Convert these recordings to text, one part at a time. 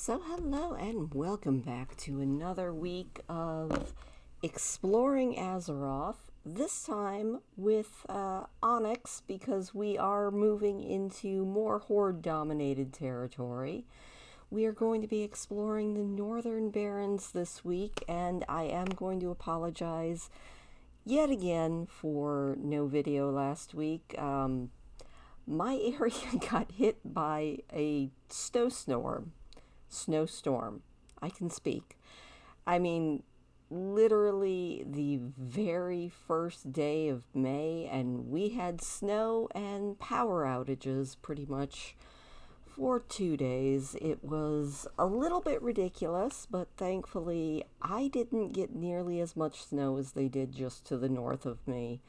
So hello and welcome back to another week of exploring Azeroth, this time with Onyx because we are moving into more Horde-dominated territory. We are going to be exploring the Northern Barrens this week, and I am going to apologize yet again for no video last week. My area got hit by a snowstorm. I can speak. I mean, literally the very first day of May, and we had snow and power outages pretty much for 2 days. It was a little bit ridiculous, but thankfully I didn't get nearly as much snow as they did just to the north of me.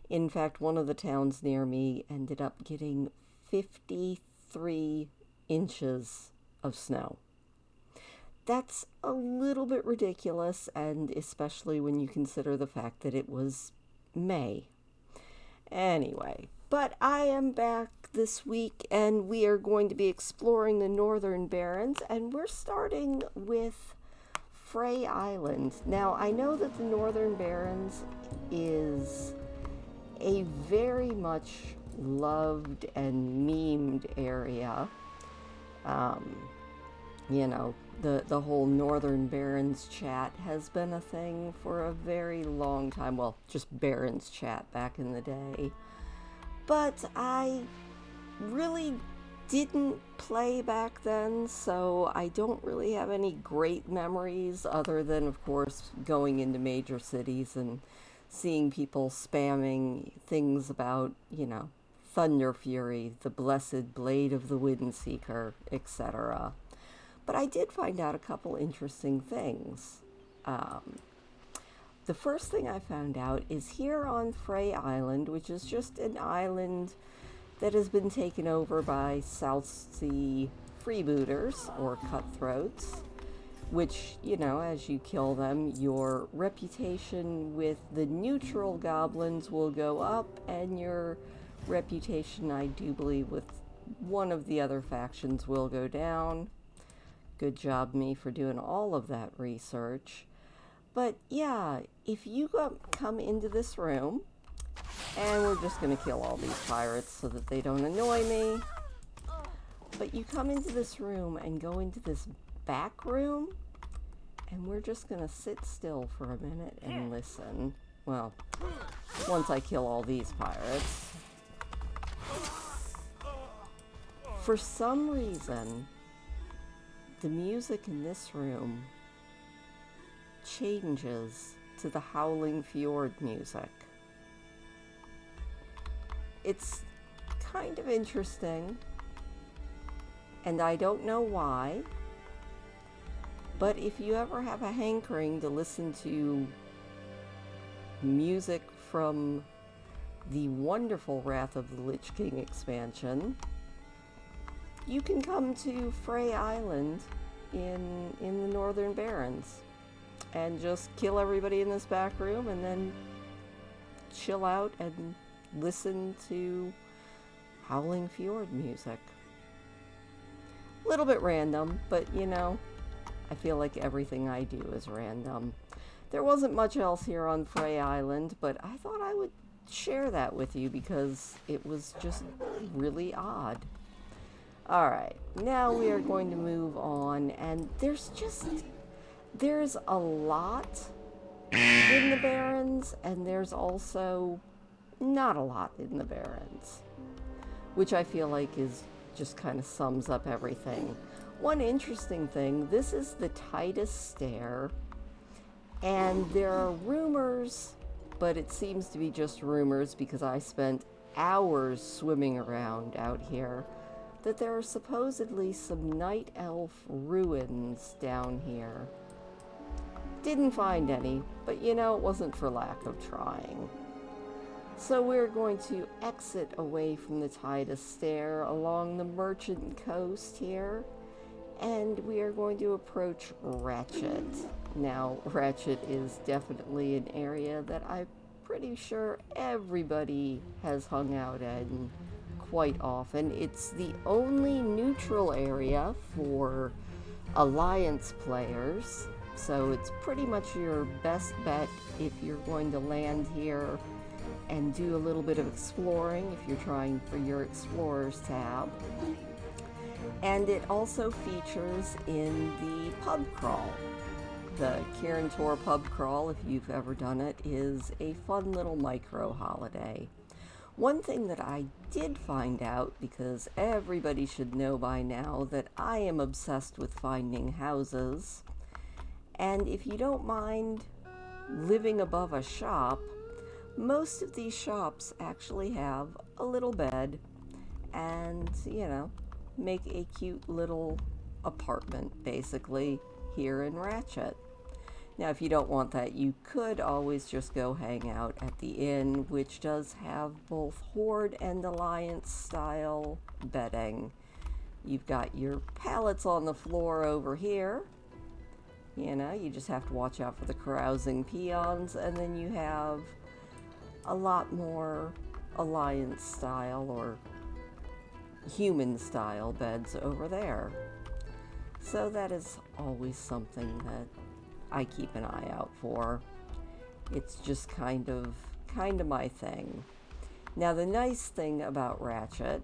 In fact, one of the towns near me ended up getting 53 inches of snow. That's a little bit ridiculous, and especially when you consider the fact that it was May. Anyway, but I am back this week, and we are going to be exploring the Northern Barrens, and we're starting with Frey Island. Now, I know that the Northern Barrens is a very much loved and memed area. The whole Northern Barrens chat has been a thing for a very long time. Well, just Barrens chat back in the day. But I really didn't play back then, so I don't really have any great memories other than, of course, going into major cities and seeing people spamming things about, Thunder Fury, the blessed blade of the Windseeker, etc. But I did find out a couple interesting things. The first thing I found out is here on Frey Island, which is just an island that has been taken over by South Sea freebooters or cutthroats, which, as you kill them, your reputation with the neutral goblins will go up, and your reputation, I do believe, with one of the other factions will go down. Good job, me, for doing all of that research. But yeah, if you come into this room, and we're just going to kill all these pirates so that they don't annoy me. But you come into this room and go into this back room, and we're just going to sit still for a minute and listen. Well, once I kill all these pirates. For some reason, the music in this room changes to the Howling Fjord music. It's kind of interesting, and I don't know why, but if you ever have a hankering to listen to music from the wonderful Wrath of the Lich King expansion, you can come to Frey Island in the Northern Barrens and just kill everybody in this back room and then chill out and listen to Howling Fjord music. A little bit random, but I feel like everything I do is random. There wasn't much else here on Frey Island, but I thought I would share that with you because it was just really odd. Alright, now we are going to move on, and there's a lot in the Barrens, and there's also not a lot in the Barrens, which I feel like is just kind of sums up everything. One interesting thing, this is the Titus Stair, and there are rumors, but it seems to be just rumors because I spent hours swimming around out here, that there are supposedly some night elf ruins down here. Didn't find any, but it wasn't for lack of trying. So we're going to exit away from the Titus Stair along the Merchant Coast here, and we are going to approach Ratchet. Now, Ratchet is definitely an area that I'm pretty sure everybody has hung out in quite often. It's the only neutral area for Alliance players, so it's pretty much your best bet if you're going to land here and do a little bit of exploring if you're trying for your Explorers tab. And it also features in the pub crawl. The Kirin Tor pub crawl, if you've ever done it, is a fun little micro holiday. One thing that I did find out, because everybody should know by now that I am obsessed with finding houses, and if you don't mind living above a shop, most of these shops actually have a little bed and, you know, make a cute little apartment, basically, here in Ratchet. Now, if you don't want that, you could always just go hang out at the inn, which does have both Horde and Alliance style bedding. You've got your pallets on the floor over here. You know, you just have to watch out for the carousing peons, and then you have a lot more Alliance style or human style beds over there. So that is always something that I keep an eye out for. It's just kind of my thing. Now, the nice thing about Ratchet,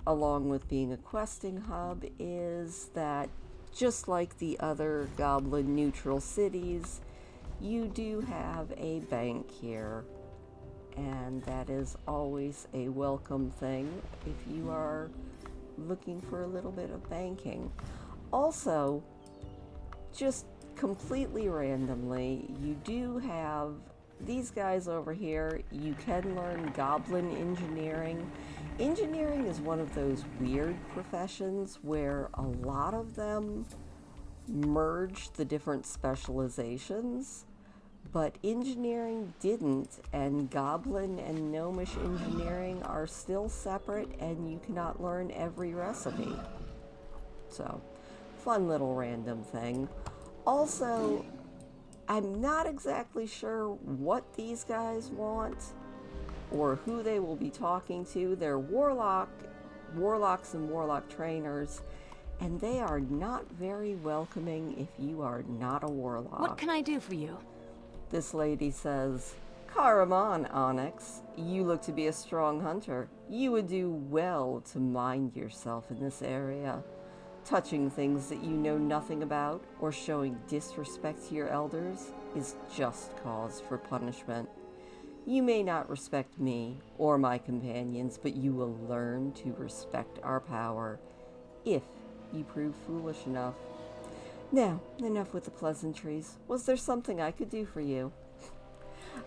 along with being a questing hub, is that just like the other goblin neutral cities, you do have a bank here, and that is always a welcome thing if you are looking for a little bit of banking. Also, just completely randomly, you do have these guys over here. You can learn goblin engineering. Engineering is one of those weird professions where a lot of them merge the different specializations, but engineering didn't, and goblin and gnomish engineering are still separate, and you cannot learn every recipe. So, fun little random thing. Also, I'm not exactly sure what these guys want or who they will be talking to. They're warlocks and warlock trainers, and they are not very welcoming if you are not a warlock. What can I do for you? This lady says, "Karaman, Onyx. You look to be a strong hunter. You would do well to mind yourself in this area. Touching things that you know nothing about or showing disrespect to your elders is just cause for punishment. You may not respect me or my companions, but you will learn to respect our power if you prove foolish enough. Now, enough with the pleasantries. Was there something I could do for you?"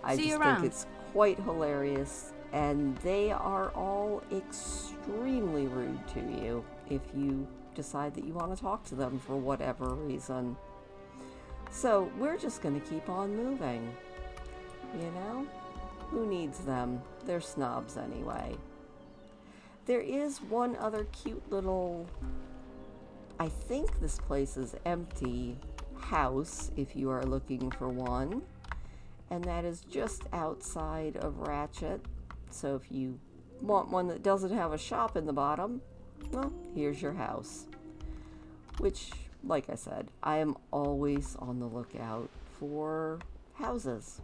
I See just you think around. it's quite hilarious, and they are all extremely rude to you if you decide that you want to talk to them for whatever reason. So we're just going to keep on moving. You know? Who needs them? They're snobs anyway. There is one other cute little, I think this place is empty, house if you are looking for one. And that is just outside of Ratchet. So if you want one that doesn't have a shop in the bottom, well, here's your house. Which, like I said, I am always on the lookout for houses.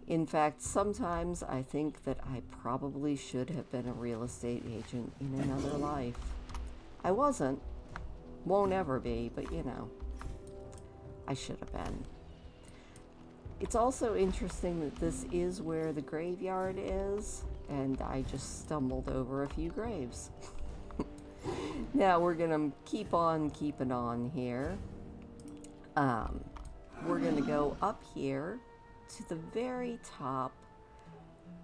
In fact, sometimes I think that I probably should have been a real estate agent in another life. I wasn't. Won't ever be, but you know, I should have been. It's also interesting that this is where the graveyard is, and I just stumbled over a few graves. Now we're gonna keep on keeping on here. We're gonna go up here to the very top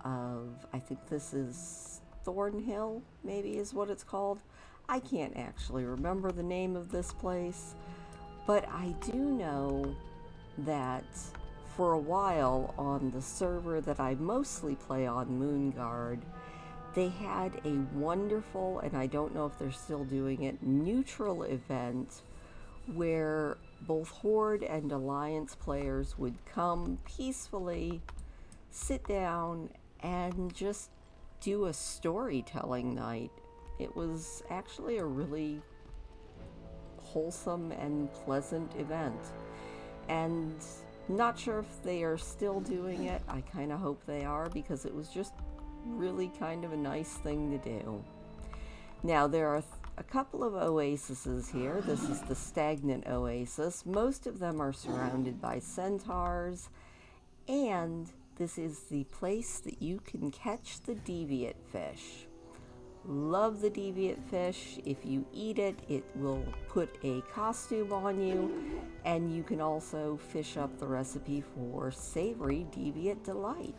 of, I think this is Thornhill, maybe is what it's called. I can't actually remember the name of this place, but I do know that for a while on the server that I mostly play on, Moonguard, they had a wonderful, and I don't know if they're still doing it, neutral event where both Horde and Alliance players would come peacefully, sit down, and just do a storytelling night. It was actually a really wholesome and pleasant event. And not sure if they are still doing it. I kind of hope they are, because it was just really kind of a nice thing to do. Now, there are a couple of oases here. This is the Stagnant Oasis. Most of them are surrounded by centaurs, and this is the place that you can catch the deviate fish. Love the deviate fish. If you eat it, it will put a costume on you, and you can also fish up the recipe for savory deviate delight.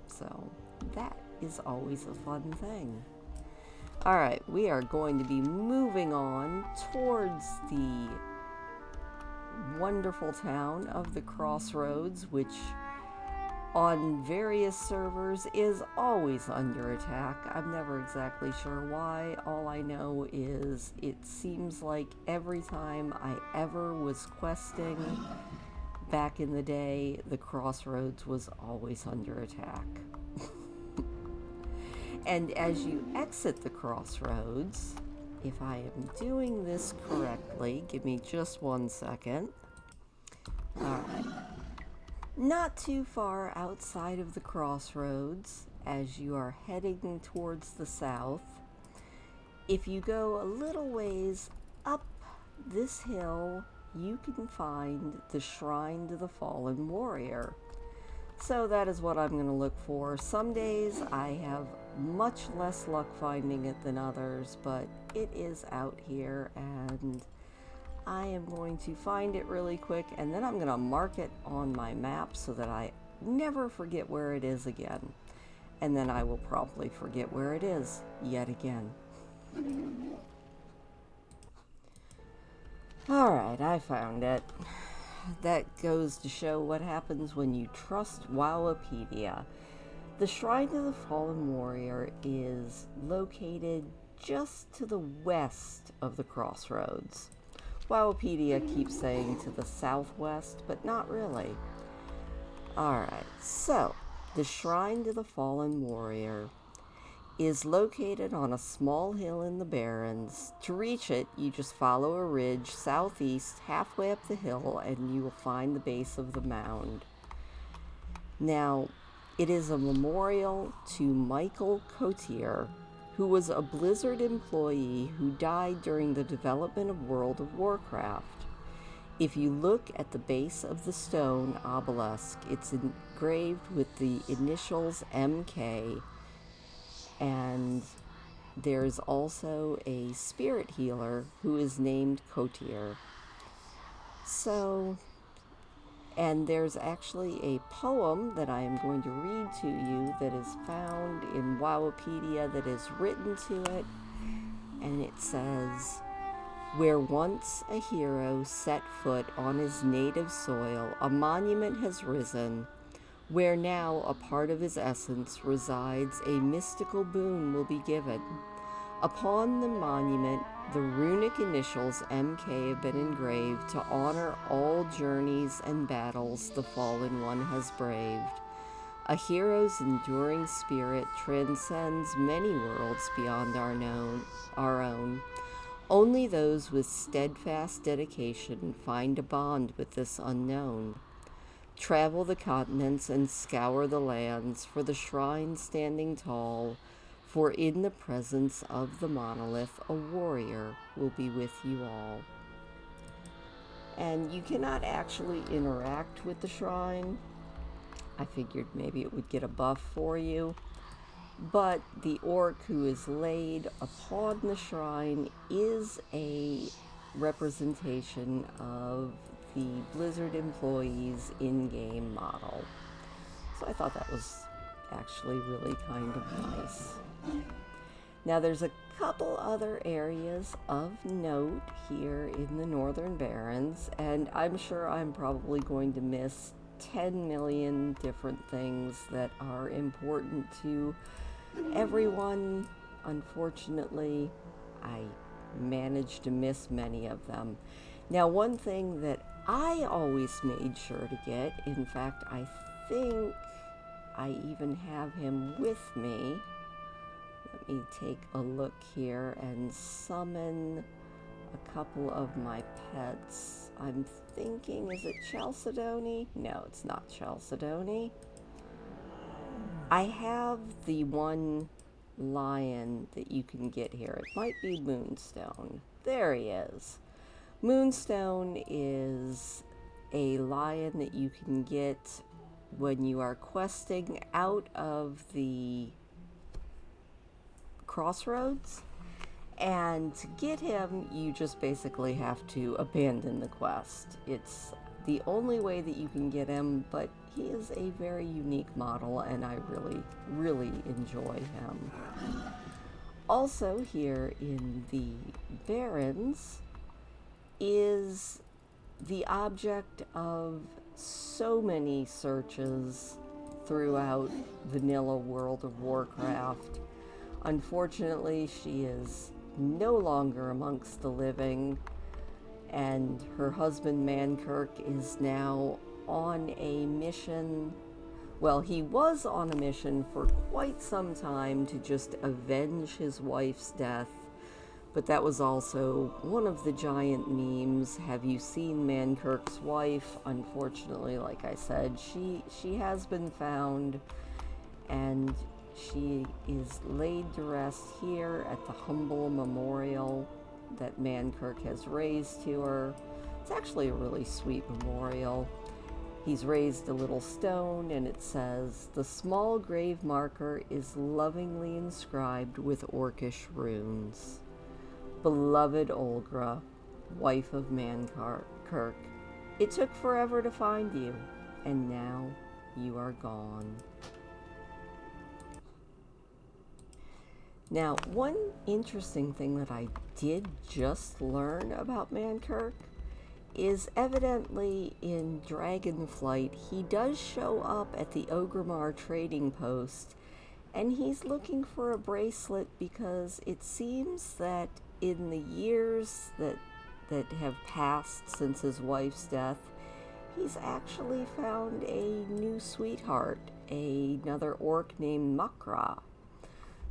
So that is always a fun thing. All right, we are going to be moving on towards the wonderful town of the Crossroads, which on various servers is always under attack. I'm never exactly sure why. All I know is it seems like every time I ever was questing back in the day, the Crossroads was always under attack. And as you exit the Crossroads, if I am doing this correctly, give me just 1 second. All right. Not too far outside of the Crossroads, as you are heading towards the south, if you go a little ways up this hill, you can find the Shrine to the Fallen Warrior. So that is what I'm going to look for. Some days I have much less luck finding it than others, but it is out here, and I am going to find it really quick, and then I'm going to mark it on my map so that I never forget where it is again. And then I will probably forget where it is yet again. Alright, I found it. That goes to show what happens when you trust Wowipedia. The Shrine to the Fallen Warrior is located just to the west of the Crossroads. Wowipedia keeps saying to the southwest, but not really. Alright, so the Shrine to the Fallen Warrior is located on a small hill in the Barrens. To reach it, you just follow a ridge southeast halfway up the hill, and you will find the base of the mound. Now, it is a memorial to Michael Cotier, who was a Blizzard employee who died during the development of World of Warcraft. If you look at the base of the stone obelisk, it's engraved with the initials MK, and there's also a spirit healer who is named Cotier. So, and there's actually a poem that I am going to read to you that is found in Wowipedia that is written to it, and it says, "Where once a hero set foot on his native soil, a monument has risen. Where now a part of his essence resides, a mystical boon will be given. Upon the monument, the runic initials MK have been engraved to honor all journeys and battles the fallen one has braved. A hero's enduring spirit transcends many worlds beyond our own. Only those with steadfast dedication find a bond with this unknown. Travel the continents and scour the lands for the shrine standing tall, for in the presence of the monolith, a warrior will be with you all." And you cannot actually interact with the shrine. I figured maybe it would get a buff for you. But the orc who is laid upon the shrine is a representation of the Blizzard employees' in-game model. So I thought that was actually really kind of nice. Now there's a couple other areas of note here in the Northern Barrens, and I'm sure I'm probably going to miss 10 million different things that are important to everyone. Unfortunately, I managed to miss many of them. Now, one thing that I always made sure to get, in fact, I think I even have him with me. Let me take a look here and summon a couple of my pets. I'm thinking, is it Chalcedony? No, it's not Chalcedony. I have the one lion that you can get here. It might be Moonstone. There he is. Moonstone is a lion that you can get when you are questing out of the crossroads. And to get him, you just basically have to abandon the quest. It's the only way that you can get him, but he is a very unique model, and I really, really enjoy him. Also here in the Barrens is the object of so many searches throughout vanilla World of Warcraft. Unfortunately, she is no longer amongst the living, and her husband Mankirk is now on a mission. Well, he was on a mission for quite some time to just avenge his wife's death, but that was also one of the giant memes. Have you seen Mankirk's wife? Unfortunately, like I said, she has been found, and she is laid to rest here at the humble memorial that Mankirk has raised to her. It's actually a really sweet memorial. He's raised a little stone, and it says, "The small grave marker is lovingly inscribed with Orcish runes. Beloved Olgra, wife of Mankirk, it took forever to find you, and now you are gone." Now, one interesting thing that I did just learn about Mankirk is evidently in Dragonflight, he does show up at the Orgrimmar trading post, and he's looking for a bracelet because it seems that in the years that have passed since his wife's death, he's actually found a new sweetheart, another orc named Makra.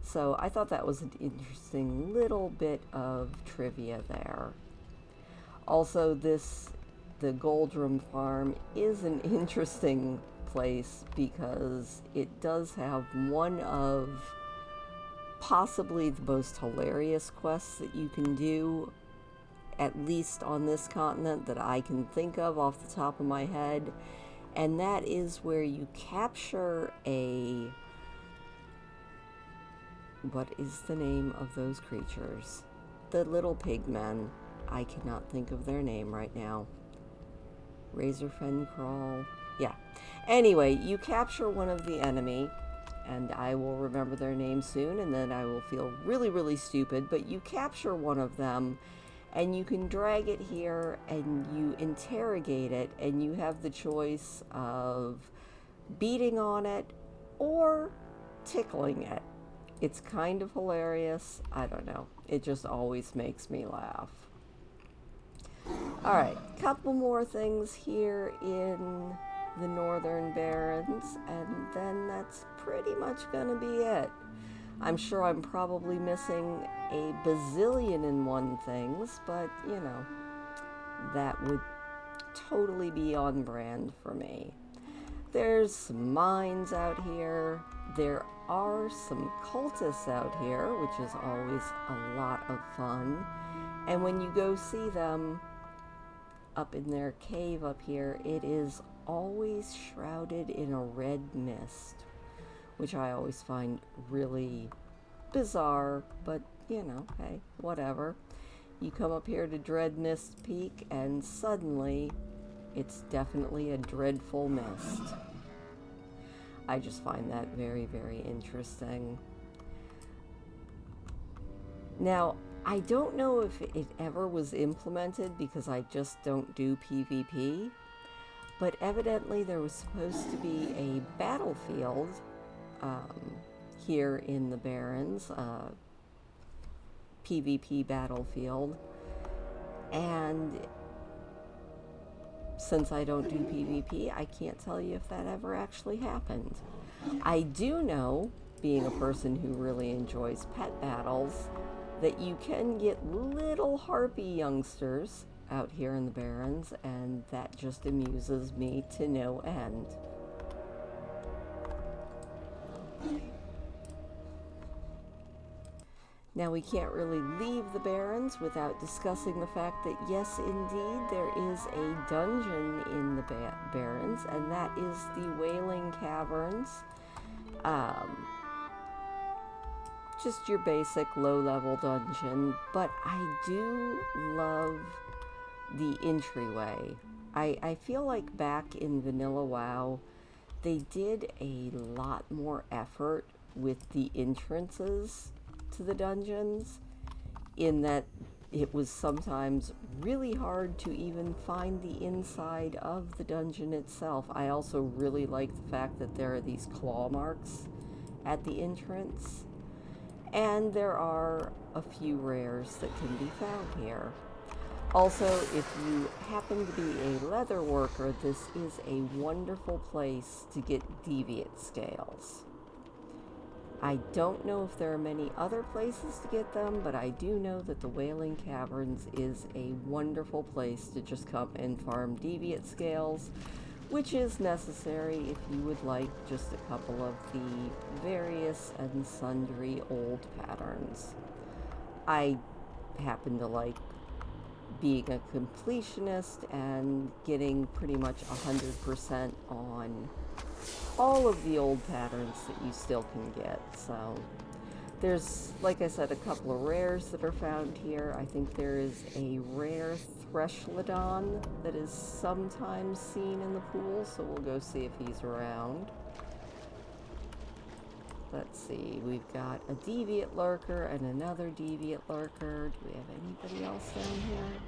So I thought that was an interesting little bit of trivia there. Also, the Goldrum farm is an interesting place because it does have one of possibly the most hilarious quests that you can do, at least on this continent, that I can think of off the top of my head. And that is where you capture a... what is the name of those creatures? The little pigmen. I cannot think of their name right now. Razorfen Crawl. Yeah. Anyway, you capture one of the enemy, and I will remember their name soon, and then I will feel really, really stupid, but you capture one of them, and you can drag it here, and you interrogate it, and you have the choice of beating on it or tickling it. It's kind of hilarious. I don't know. It just always makes me laugh. Alright, couple more things here in the Northern Barrens, and then that's pretty much gonna be it. I'm sure I'm probably missing a bazillion and one things, but, you know, that would totally be on brand for me. There's some mines out here. There are some cultists out here, which is always a lot of fun. And when you go see them up in their cave up here, it is always shrouded in a red mist, which I always find really bizarre, but you know, hey, whatever. You come up here to Dread Mist Peak, and suddenly it's definitely a dreadful mist. I just find that very, very interesting. Now, I don't know if it ever was implemented because I just don't do PvP, but evidently there was supposed to be a battlefield here in the Barrens, PvP battlefield, and since I don't do PvP, I can't tell you if that ever actually happened. I do know, being a person who really enjoys pet battles, that you can get little harpy youngsters out here in the Barrens, and that just amuses me to no end. Now, we can't really leave the Barrens without discussing the fact that, yes, indeed, there is a dungeon in the Barrens, and that is the Wailing Caverns. Just your basic low-level dungeon, but I do love the entryway. I feel like back in Vanilla WoW, they did a lot more effort with the entrances to the dungeons, in that it was sometimes really hard to even find the inside of the dungeon itself. I also really like the fact that there are these claw marks at the entrance, and there are a few rares that can be found here. Also, if you happen to be a leather worker, this is a wonderful place to get deviate scales. I don't know if there are many other places to get them, but I do know that the Wailing Caverns is a wonderful place to just come and farm deviate scales, which is necessary if you would like just a couple of the various and sundry old patterns. I happen to like being a completionist and getting pretty much 100% on all of the old patterns that you still can get. So there's, like I said, a couple of rares that are found here. I think there is a rare Threshlodon that is sometimes seen in the pool, so we'll go see if he's around. Let's see, we've got a Deviate Lurker and another Deviate Lurker. Do we have anybody else down here?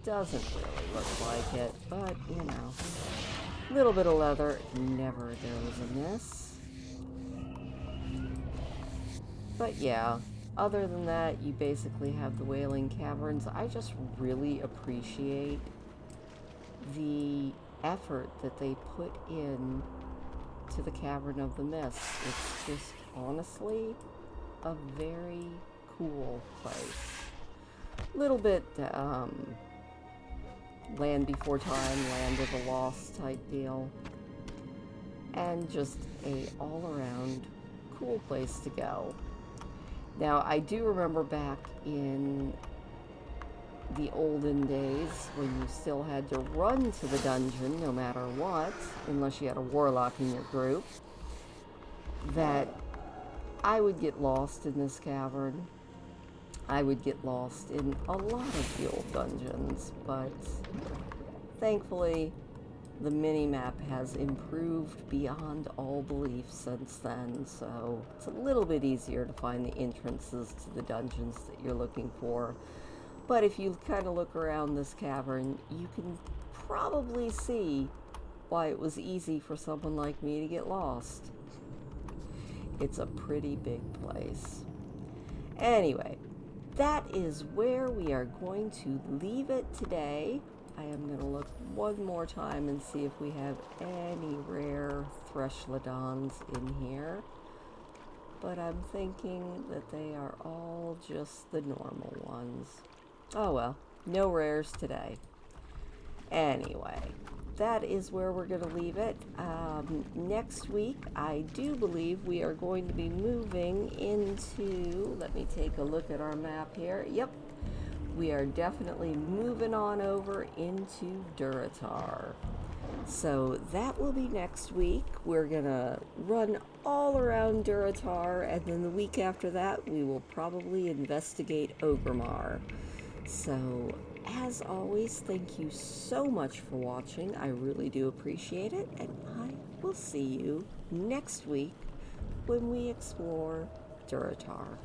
Doesn't really look like it, but, you know, a little bit of leather never goes amiss. But yeah, other than that, you basically have the Wailing Caverns. I just really appreciate the effort that they put in to the Cavern of the Mist. It's just honestly a very cool place. Little bit Land Before Time, Land of the Lost type deal, and just a all-around cool place to go. Now, I do remember back in the olden days when you still had to run to the dungeon no matter what, unless you had a warlock in your group, that I would get lost in this cavern. I would get lost in a lot of the old dungeons, but thankfully the mini-map has improved beyond all belief since then, so it's a little bit easier to find the entrances to the dungeons that you're looking for. But if you kind of look around this cavern, you can probably see why it was easy for someone like me to get lost. It's a pretty big place. Anyway, that is where we are going to leave it today. I am going to look one more time and see if we have any rare Threshlodons in here. But I'm thinking that they are all just the normal ones. Oh well, no rares today. Anyway, that is where we're going to leave it. Next week, I do believe we are going to be moving into, let me take a look at our map here. Yep, we are definitely moving on over into Durotar. So that will be next week. We're going to run all around Durotar, and then the week after that, we will probably investigate Orgrimmar. So, as always, thank you so much for watching. I really do appreciate it, and I will see you next week when we explore Durotar.